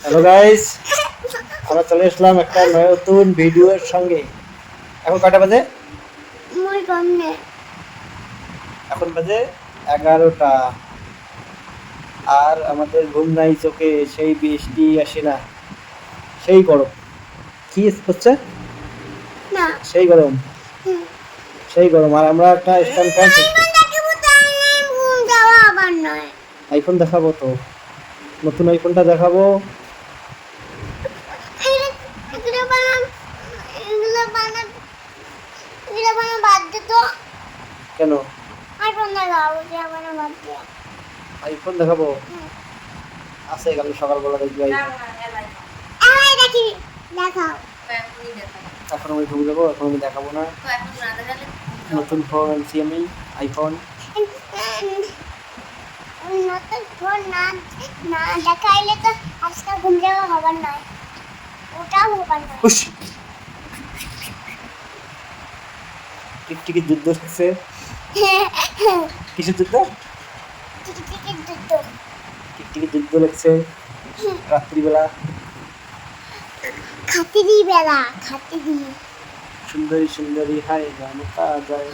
Hello guys, আমরা চলে আসলাম একটা নতুন ভিডিওর সঙ্গে। এখন কয়টা বাজে? এখন বাজে 11টা। আর আমাদের ঘুম নাই চোখে, সেই বৃষ্টি আসে না, সেই গরম। কি হচ্ছে? না সেই গরম, সেই গরম। আর আমরা একটা স্ট্যান্ড ফ্যান, আইফোন দেখাবো তো, নতুন আইফোনটা দেখাবো। কেন আইফোন দেখাবো? আছে, কাল সকালবেলা দেখবি আইফোন। এখন আমি ঘুম যাবো, এখন আমি দেখাবো না। নতুন ফোন আনছি আমি, আইফোন। নতুন ফোন না দেখাইলে তো আজকে ঘুম যাওয়া হবার নয়, ওটাও হবার নয়। টিকটিকি যুদ্ধ হচ্ছে। কিসের যুদ্ধ? টিকটিকি যুদ্ধ লাগছে রাত্রিবেলা। খাতিরি বেলা খাতিরি সুন্দরী সুন্দরী হাই গান যায়।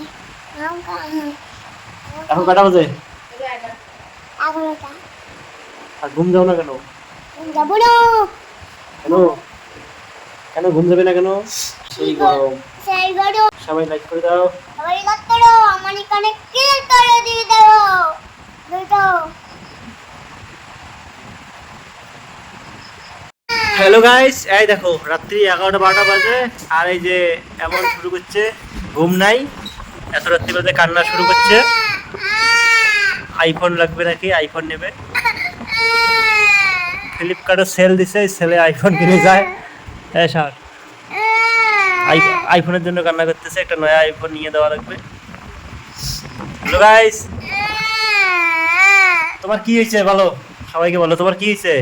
এখন কটা বাজে? 11টা। আর ঘুম যাও না কেন? যাবো না। কেন কেন ঘুম যাবে না কেন? সেই গরম। সেই গরম। সবাই লাইক করে দাও। সবাই লাইক করো, আমার এখানে ক্লিক করে দিয়ে দাও। হ্যালো গাইস, এই দেখো রাত্রি 11টা 12টা বাজে, আর এই যে এমন শুরু করছে, ঘুম নাই, এত রাত্রি বাজে কান্না শুরু করছে। আইফোন লাগবে নাকি, আইফোন নেবে। ফ্লিপকার্টে সেল দিছে, সেলে আইফোন কিনে যায়। স্যার আইফোনের জন্য কান্না করতেছে, একটা নয়া আইফোন নিয়ে দেওয়া লাগবে। হ্যালো গাইস, তোমার কি হয়েছে বলো, সবাইকে বলো তোমার কি হয়েছে,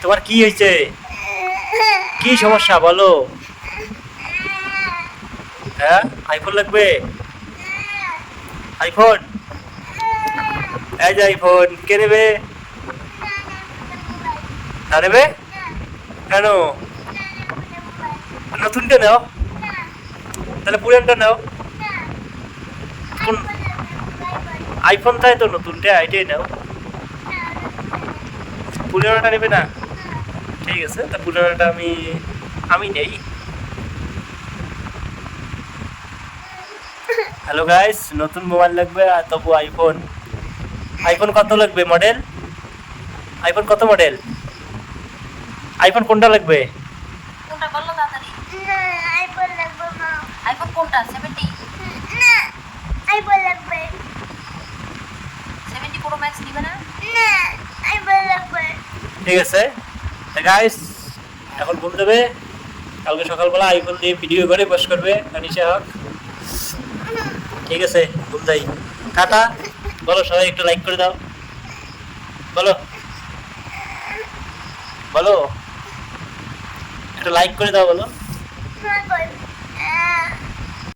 তোমার কি হয়েছে, কি সমস্যা বলো। হ্যাঁ, আইফোন লাগবে, আইফোন। এই যে আইফোন কে নেবে? না নেবে কেন? নতুনটা নাও, তাহলে পুরানটা নাও। কোন আইফোন? তাই তো নতুনটা, আইটাই নাও। পুরানোটা নেবে না? ঠিক আছে, তা পুরানোটা আমি আমি নেই। হ্যালো গাইস, নতুন মোবাইল লাগবে, আর তবু আইফোন। আইফোন কত লাগবে মডেল? আইফোন কত মডেল? আইফোন কোনটা লাগবে? কোনটা বললো তাড়াতাড়ি। আইফোন লাগবে না। আইফোন কোনটা? 70? না, আইফোন লাগবে। 70 প্রো ম্যাক্স নিবে না? না, আইফোন লাগবে। ঠিক আছে গাইস, এখন ঘুম দেবে। কালকে সকালবেলা আইফোন দিয়ে ভিডিও করে পোস্ট করবে আনিশা হক। ঠিক আছে, ঘুম যাই, টাটা। বলো সবাই একটু লাইক করে দাও, বলো বলো, একটু লাইক করে দাও বলো। না,